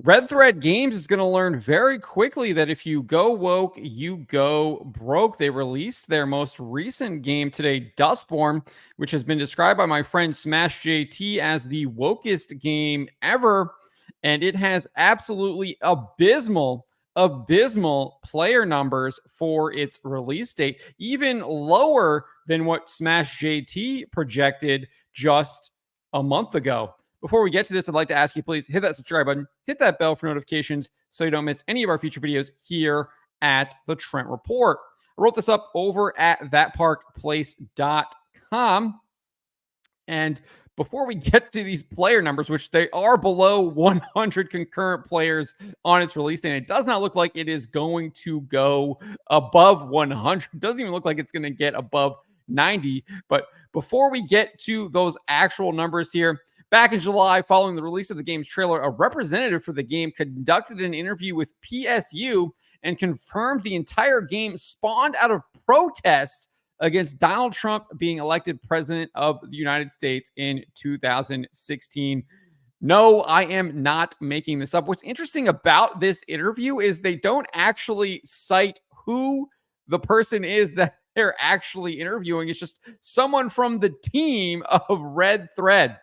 Red Thread Games is going to learn very quickly that if you go woke, you go broke. They released their most recent game today, Dustborn, which has been described by my friend Smash JT as the wokest game ever. And it has absolutely abysmal player numbers for its release date, even lower than what Smash JT projected just a month ago. Before we get to this, I'd like to ask you, please hit that subscribe button, hit that bell for notifications so you don't miss any of our future videos here at the Trent Report. I wrote this up over at thatparkplace.com. And before we get to these player numbers, which they are below 100 concurrent players on its release date, it does not look like it is going to go above 100. It doesn't even look like it's going to get above 90. But before we get to those actual numbers here, back in July, following the release of the game's trailer, a representative for the game conducted an interview with PSU and confirmed the entire game spawned out of protest against Donald Trump being elected president of the United States in 2016. No, I am not making this up. What's interesting about this interview is they don't actually cite who the person is that they're actually interviewing. It's just someone from the team of Red Thread.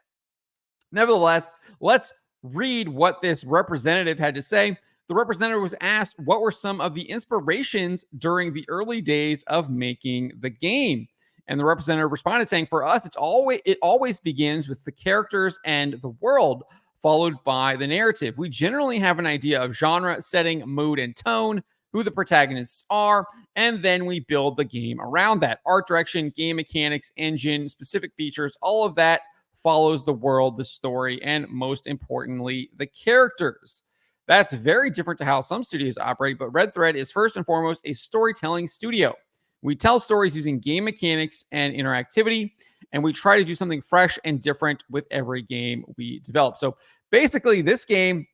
Nevertheless, let's read what this representative had to say. The representative was asked what were some of the inspirations during the early days of making the game. And the representative responded saying, for us, it always begins with the characters and the world, followed by the narrative. We generally have an idea of genre, setting, mood, and tone, who the protagonists are, and then we build the game around that. Art direction, game mechanics, engine, specific features, all of that follows the world, the story, and most importantly, the characters. That's very different to how some studios operate, but Red Thread is first and foremost a storytelling studio. We tell stories using game mechanics and interactivity, and we try to do something fresh and different with every game we develop. So basically, this game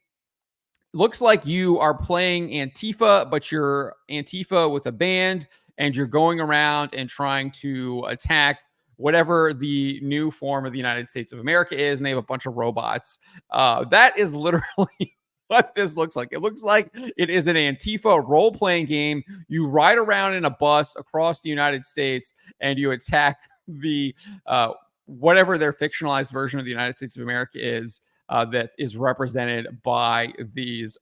looks like you are playing Antifa, but you're Antifa with a band, and you're going around and trying to attack whatever the new form of the United States of America is, and they have a bunch of robots. That is literally what this looks like. It looks like it is an Antifa role-playing game. You ride around in a bus across the United States, and you attack the whatever their fictionalized version of the United States of America is. That is represented by these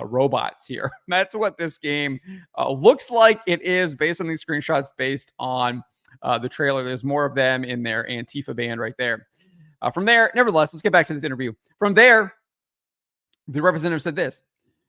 robots here. That's what this game looks like it is based on these screenshots, based on the trailer. There's more of them in their Antifa band right there. From there, nevertheless, let's get back to this interview. From there, the representative said this.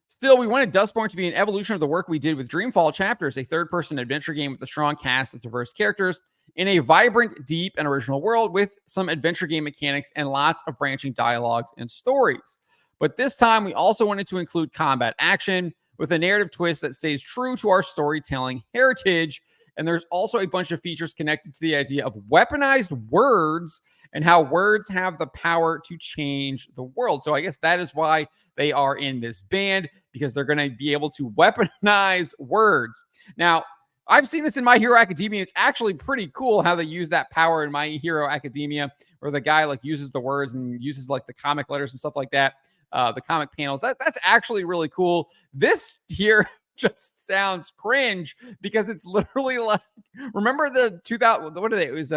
Still, we wanted Dustborn to be an evolution of the work we did with Dreamfall Chapters, a third-person adventure game with a strong cast of diverse characters in a vibrant, deep, and original world with some adventure game mechanics and lots of branching dialogues and stories. But this time, we also wanted to include combat action with a narrative twist that stays true to our storytelling heritage. And there's also a bunch of features connected to the idea of weaponized words and how words have the power to change the world. So I guess that is why they are in this band, because they're going to be able to weaponize words. Now, I've seen this in My Hero Academia. It's actually pretty cool how they use that power in My Hero Academia, where the guy like uses the words and uses like the comic letters and stuff like that. The comic panels. That's actually really cool. This here just sounds cringe because it's literally like, remember the 2000, what are they? It was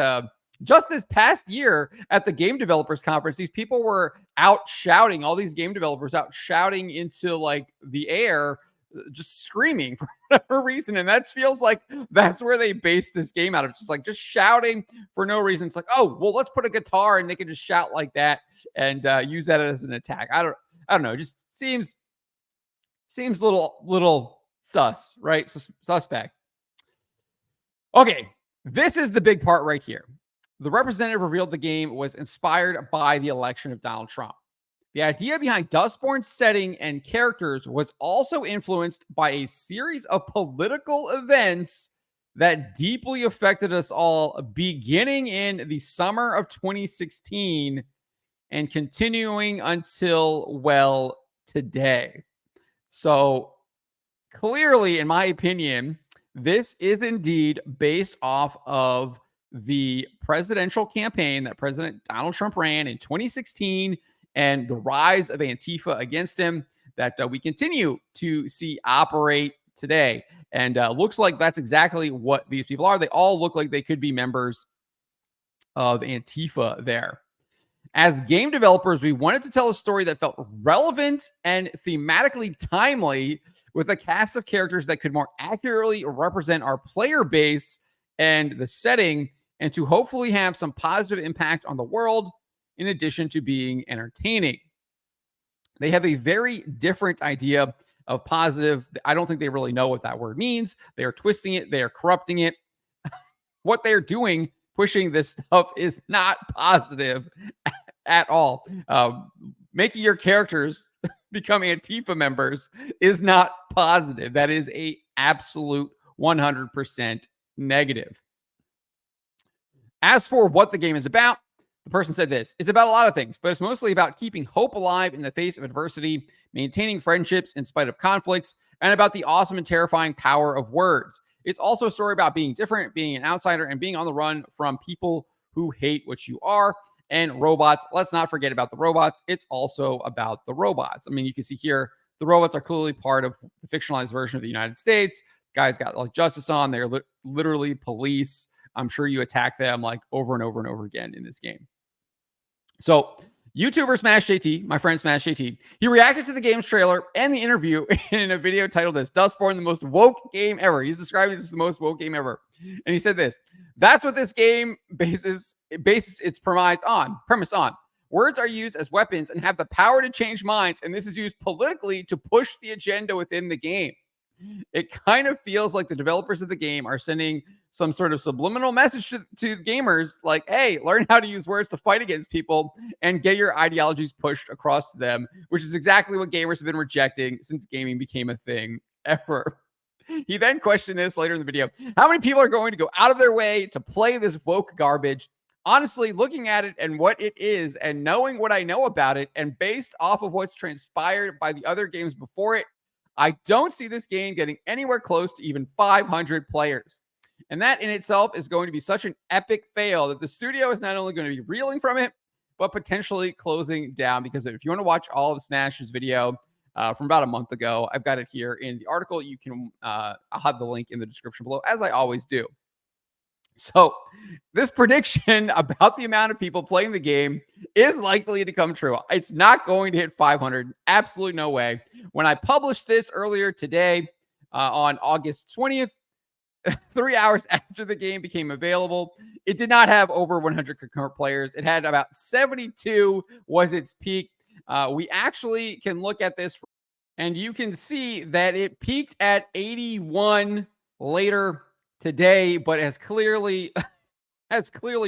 just this past year at the Game Developers Conference, these people were out shouting, all these game developers out shouting into like the air, just screaming for whatever reason. And that feels like that's where they base this game out of. It's just like just shouting for no reason. It's like, oh, well, let's put a guitar and they can just shout like that and use that as an attack. I don't know. It just seems little sus, right? Suspect. Okay, this is the big part right here. The representative revealed the game was inspired by the election of Donald Trump. The idea behind Dustborn's setting and characters was also influenced by a series of political events that deeply affected us all, beginning in the summer of 2016 and continuing until, well, today. So clearly, in my opinion, this is indeed based off of the presidential campaign that President Donald Trump ran in 2016 and the rise of Antifa against him that we continue to see operate today. And looks like that's exactly what these people are. They all look like they could be members of Antifa there. As game developers, we wanted to tell a story that felt relevant and thematically timely with a cast of characters that could more accurately represent our player base and the setting, and to hopefully have some positive impact on the world in addition to being entertaining. They have a very different idea of positive. I don't think they really know what that word means. They are twisting it, they are corrupting it. What they're doing, pushing this stuff, is not positive at all. Making your characters become Antifa members is not positive. That is a absolute 100% negative. As for what the game is about, the person said this: it's about a lot of things, but it's mostly about keeping hope alive in the face of adversity, maintaining friendships in spite of conflicts, and about the awesome and terrifying power of words. It's also a story about being different, being an outsider, and being on the run from people who hate what you are. And robots, let's not forget about the robots. It's also about the robots. I mean, you can see here, the robots are clearly part of the fictionalized version of the United States. Guys got like justice on. They're literally police. I'm sure you attack them like over and over and over again in this game. So YouTuber Smash JT, my friend Smash JT, he reacted to the game's trailer and the interview in a video titled this: Dustborn, the most woke game ever. He's describing this as the most woke game ever. And he said this: that's what this game bases its premise on. Words are used as weapons and have the power to change minds, and this is used politically to push the agenda within the game. It kind of feels like the developers of the game are sending some sort of subliminal message to gamers like, hey, learn how to use words to fight against people and get your ideologies pushed across to them, which is exactly what gamers have been rejecting since gaming became a thing ever. He then questioned this later in the video: how many people are going to go out of their way to play this woke garbage? Honestly, looking at it and what it is, and knowing what I know about it, and based off of what's transpired by the other games before it, I don't see this game getting anywhere close to even 500 players. And that in itself is going to be such an epic fail that the studio is not only going to be reeling from it, but potentially closing down. Because if you want to watch all of Smash's video from about a month ago, I've got it here in the article. You can, I'll have the link in the description below, as I always do. So this prediction about the amount of people playing the game is likely to come true. It's not going to hit 500. Absolutely no way. When I published this earlier today on August 20th, 3 hours after the game became available, it did not have over 100 concurrent players. It had about 72 was its peak. We actually can look at this, and you can see that it peaked at 81 later today, but has clearly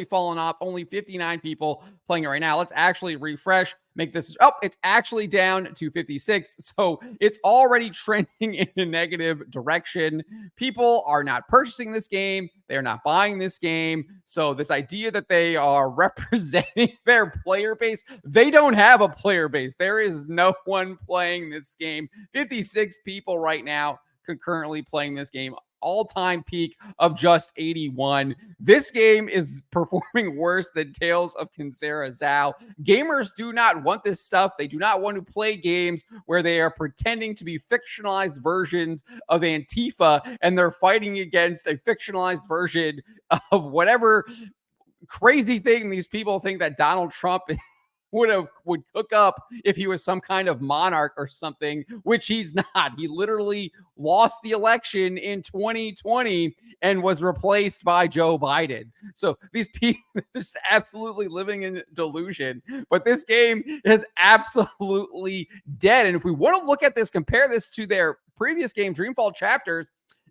fallen off. Only 59 people playing it right now. Let's actually refresh, make this. Oh, it's actually down to 56. So it's already trending in a negative direction. People are not purchasing this game. They're not buying this game. So this idea that they are representing their player base, they don't have a player base. There is no one playing this game. 56 people right now concurrently playing this game. All-time peak of just 81. This game is performing worse than Tales of Kinsera Zao. Gamers do not want this stuff. They do not want to play games where they are pretending to be fictionalized versions of Antifa, and they're fighting against a fictionalized version of whatever crazy thing these people think that Donald Trump would cook up if he was some kind of monarch or something, which he's not. He literally lost the election in 2020 and was replaced by Joe Biden. So these people are just absolutely living in delusion. But this game is absolutely dead. And if we want to look at this, compare this to their previous game, Dreamfall Chapters,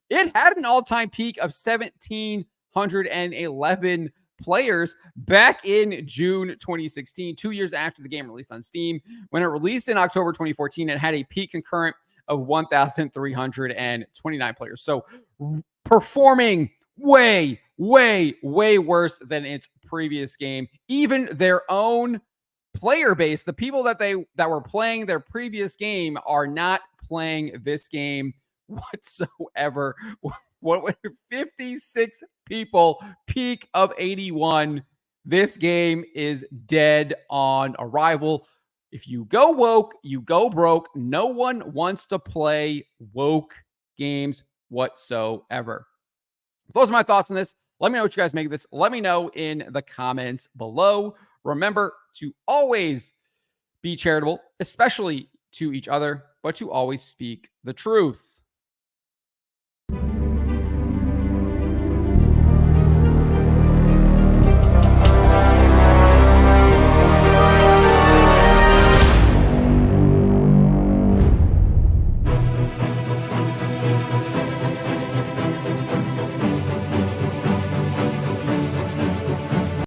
it had an all-time peak of 1,711 players back in June 2016, 2 years after the game released on Steam. When it released in October 2014, it had a peak concurrent of 1,329 players. So performing way worse than its previous game. Even their own player base, the people that were playing their previous game, are not playing this game whatsoever. What 56 people, peak of 81. This game is dead on arrival. If you go woke, you go broke. No one wants to play woke games whatsoever. Those are my thoughts on this. Let me know what you guys make of this. Let me know in the comments below. Remember to always be charitable, especially to each other, but to always speak the truth.